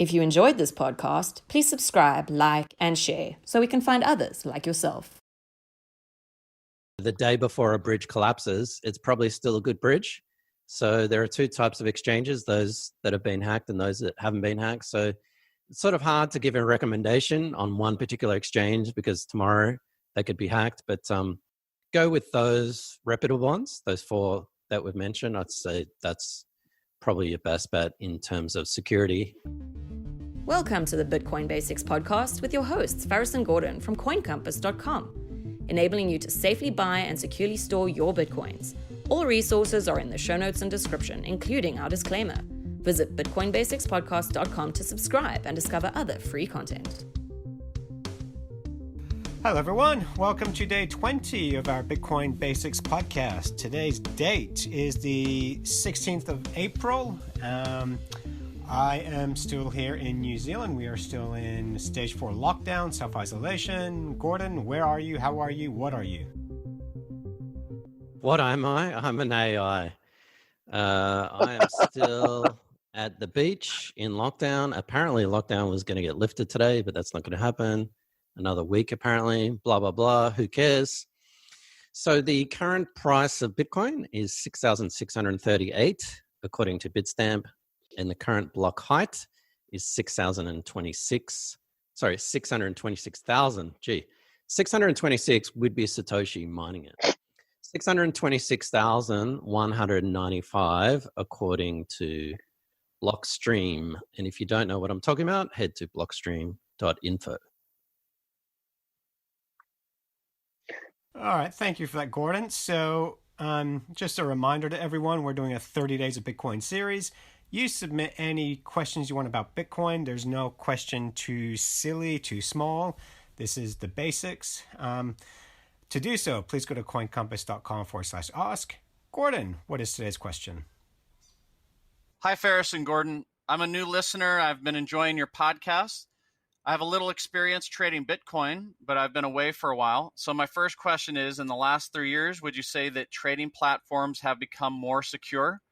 If you enjoyed this podcast, please subscribe, like, and share so we can find others like yourself. The day before a bridge collapses, it's probably still a good bridge. So there are two types of exchanges, those that have been hacked and those that haven't been hacked. So it's sort of hard to give a recommendation on one particular exchange because tomorrow they could be hacked. But go with those reputable ones, those four that we've mentioned. I'd say that's probably your best bet in terms of security. Welcome to the Bitcoin Basics podcast with your hosts, Faris and Gordon from CoinCompass.com, enabling you to safely buy and securely store your Bitcoins. All resources are in the show notes and description, including our disclaimer. Visit BitcoinBasicsPodcast.com to subscribe and discover other free content. Hello everyone, welcome to day 20 of our Bitcoin Basics podcast. Today's date is the 16th of April. I am still here in New Zealand. We are still in stage 4 lockdown, self-isolation. Gordon, where are you? How are you? What are you? What am I? I'm an AI. I am still at the beach in lockdown. Apparently lockdown was going to get lifted today, but that's not going to happen. Another week apparently, blah, blah, blah. Who cares? So the current price of Bitcoin is 6,638 according to Bitstamp. And the current block height is 626,000. Gee, 626 would be Satoshi mining it. 626,195 according to Blockstream. And if you don't know what I'm talking about, head to blockstream.info. All right, thank you for that, Gordon. So just a reminder to everyone, we're doing a 30 Days of Bitcoin series. You submit any questions you want about Bitcoin. There's no question too silly, too small. This is the basics. To do so, please go to coincompass.com/ask. Gordon, what is today's question? Hi, Faris and Gordon. I'm a new listener. I've been enjoying your podcast. I have a little experience trading Bitcoin, but I've been away for a while. So my first question is, in the last 3 years, would you say that trading platforms have become more secure?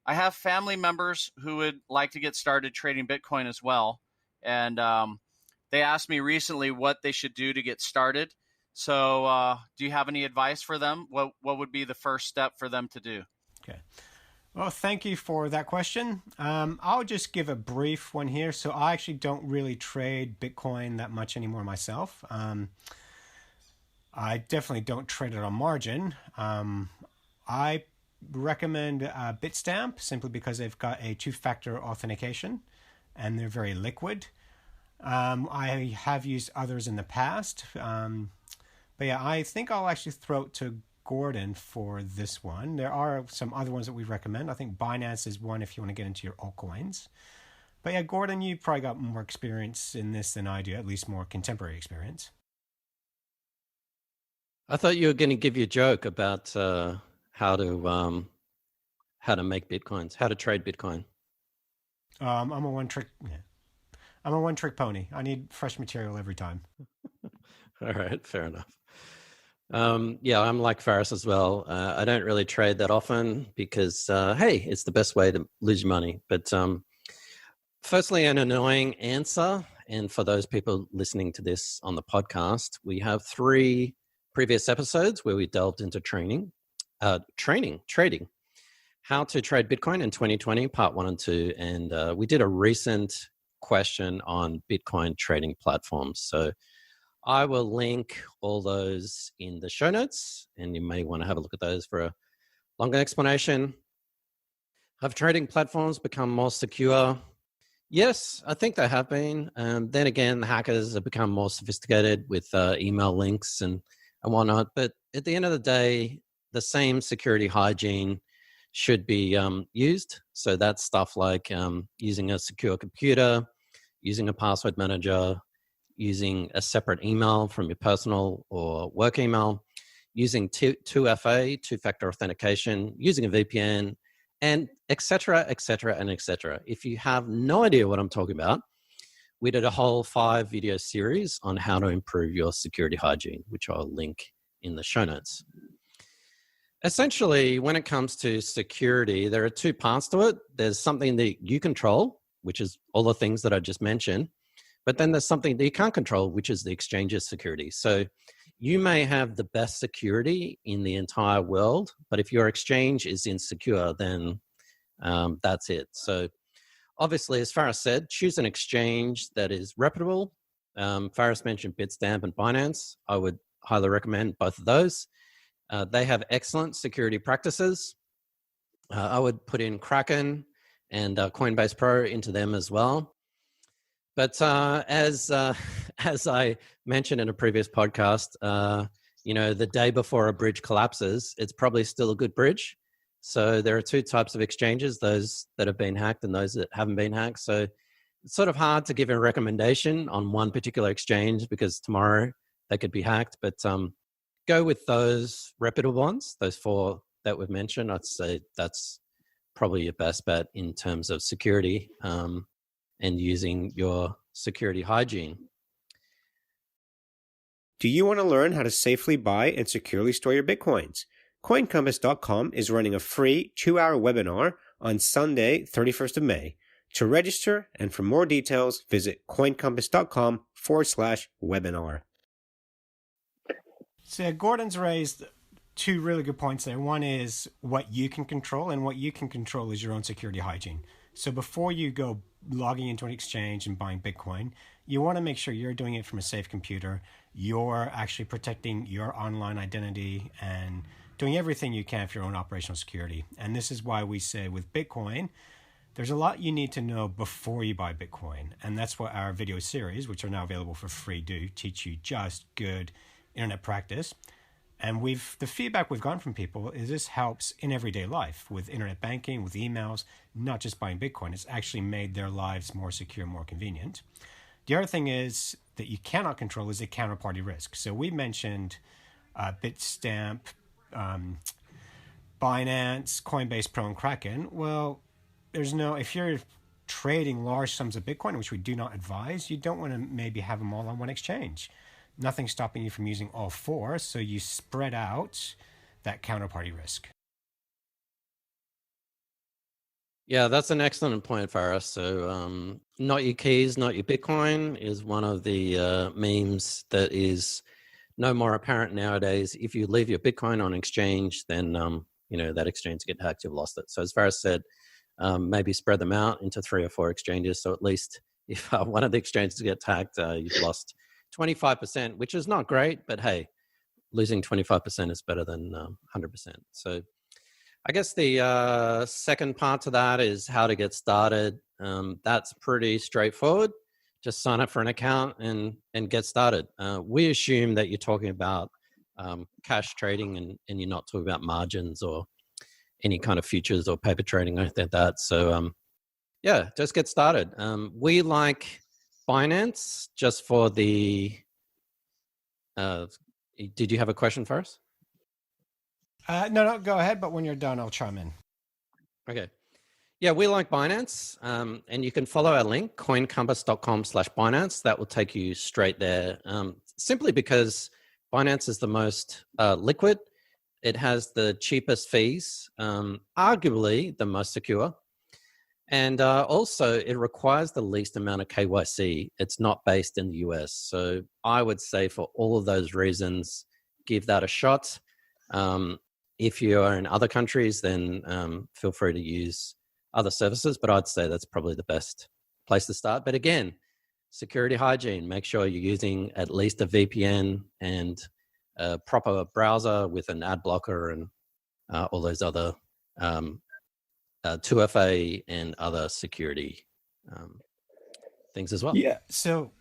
I have family members who would like to get started trading Bitcoin as well. And they asked me recently what they should do to get started. So do you have any advice for them? What would be the first step for them to do? Okay. Well, thank you for that question. I'll just give a brief one here. So I actually don't really trade Bitcoin that much anymore myself. I definitely don't trade it on margin. I recommend Bitstamp simply because they've got a two-factor authentication and they're very liquid. I have used others in the past. But yeah, I think I'll actually throw it to Gordon for this one. There are some other ones that we recommend. I think Binance is one if you want to get into your altcoins. But yeah, Gordon, you probably got more experience in this than I do, at least more contemporary experience. I thought you were going to give your joke about how to make Bitcoins, how to trade Bitcoin. I'm a one-trick pony. I need fresh material every time. All right, fair enough. Yeah, I'm like Faris as well. I don't really trade that often because, hey, it's the best way to lose your money. But firstly, an annoying answer. And for those people listening to this on the podcast, we have 3 previous episodes where we delved into trading, how to trade Bitcoin in 2020, part 1 and 2. And we did a recent question on Bitcoin trading platforms. So I will link all those in the show notes, and you may want to have a look at those for a longer explanation. Have trading platforms become more secure? Yes, I think they have been. Then again, the hackers have become more sophisticated with email links and whatnot. But at the end of the day, the same security hygiene should be used. So that's stuff like using a secure computer, using a password manager, using a separate email from your personal or work email, using 2FA, two-factor authentication, using a VPN, and et cetera, et cetera, and et cetera. If you have no idea what I'm talking about, we did a whole 5-video series on how to improve your security hygiene, which I'll link in the show notes. Essentially, when it comes to security, there are 2 parts to it. There's something that you control, which is all the things that I just mentioned. But then there's something that you can't control, which is the exchange's security. So you may have the best security in the entire world, but if your exchange is insecure, then that's it. So obviously, as Faris said, choose an exchange that is reputable. Faris mentioned Bitstamp and Binance. I would highly recommend both of those. They have excellent security practices. I would put in Kraken and Coinbase Pro into them as well. But as I mentioned in a previous podcast, the day before a bridge collapses, it's probably still a good bridge. So there are two types of exchanges, those that have been hacked and those that haven't been hacked. So it's sort of hard to give a recommendation on one particular exchange because tomorrow they could be hacked. But go with those reputable ones, those 4 that we've mentioned. I'd say that's probably your best bet in terms of security and using your security hygiene. Do you want to learn how to safely buy and securely store your Bitcoins? CoinCompass.com is running a free 2-hour webinar on Sunday, 31st of May. To register and for more details, visit CoinCompass.com/webinar. So Gordon's raised 2 really good points there. One is what you can control, and what you can control is your own security hygiene. So before you go logging into an exchange and buying Bitcoin, you want to make sure you're doing it from a safe computer. You're actually protecting your online identity and doing everything you can for your own operational security. And this is why we say with Bitcoin, there's a lot you need to know before you buy Bitcoin. And that's what our video series, which are now available for free, do teach you just good internet practice. And the feedback we've gotten from people is this helps in everyday life with internet banking, with emails, not just buying Bitcoin. It's actually made their lives more secure, more convenient. The other thing is that you cannot control is the counterparty risk. So we mentioned Bitstamp, Binance, Coinbase Pro, and Kraken. Well, if you're trading large sums of Bitcoin, which we do not advise, you don't want to maybe have them all on one exchange. Nothing's stopping you from using all 4, so you spread out that counterparty risk. Yeah, that's an excellent point, Faris. So not your keys, not your Bitcoin is one of the memes that is no more apparent nowadays. If you leave your Bitcoin on exchange, then that exchange get hacked, you've lost it. So as Faris said, maybe spread them out into 3 or 4 exchanges. So at least if one of the exchanges gets hacked, you've lost 25%, which is not great, but hey, losing 25% is better than 100%. So I guess the second part to that is how to get started. That's pretty straightforward. Just sign up for an account and get started. We assume that you're talking about cash trading and you're not talking about margins or any kind of futures or paper trading or anything like that. So just get started. We like Binance just for the did you have a question for us? No, go ahead. But when you're done, I'll chime in. Okay. Yeah, we like Binance. And you can follow our link, coincompass.com/Binance. That will take you straight there. Simply because Binance is the most liquid. It has the cheapest fees, arguably the most secure. And also, it requires the least amount of KYC. It's not based in the US. So I would say for all of those reasons, give that a shot. If you are in other countries, then feel free to use other services. But I'd say that's probably the best place to start. But again, security hygiene. Make sure you're using at least a VPN and a proper browser with an ad blocker and all those other 2FA and other security things as well. Yeah. So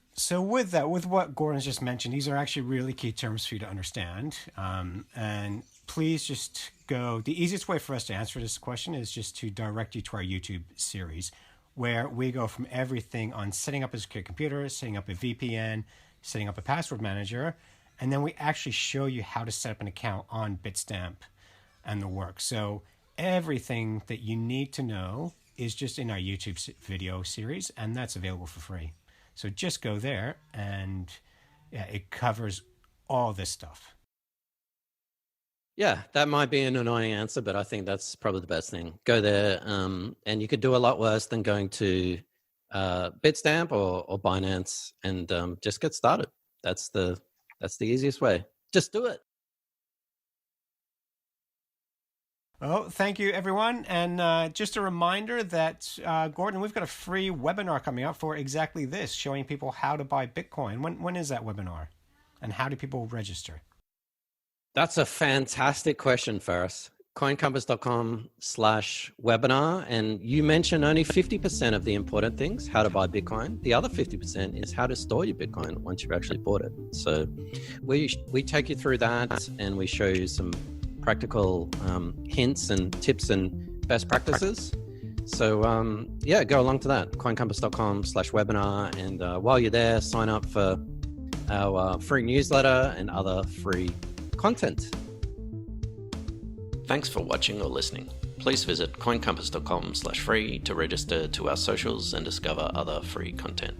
with that, with what Gordon's just mentioned, these are actually really key terms for you to understand. And please just go. The easiest way for us to answer this question is just to direct you to our YouTube series, where we go from everything on setting up a secure computer, setting up a VPN, setting up a password manager, and then we actually show you how to set up an account on Bitstamp and the work. So everything that you need to know is just in our YouTube video series, and that's available for free. So just go there, and it covers all this stuff. Yeah, that might be an annoying answer, but I think that's probably the best thing. Go there, and you could do a lot worse than going to Bitstamp or Binance, and just get started. That's the easiest way. Just do it. Oh, thank you, everyone. And just a reminder that, Gordon, we've got a free webinar coming up for exactly this, showing people how to buy Bitcoin. When is that webinar? And how do people register? That's a fantastic question, Ferris. CoinCompass.com/webinar. And you mentioned only 50% of the important things, how to buy Bitcoin. The other 50% is how to store your Bitcoin once you've actually bought it. So we take you through that, and we show you some practical hints and tips and best practices. So go along to that, coincompass.com/webinar. And while you're there, sign up for our free newsletter and other free content. Thanks for watching or listening. Please visit coincompass.com/free to register to our socials and discover other free content.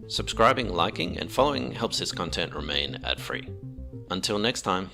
Subscribing, liking, and following helps this content remain ad-free. Until next time.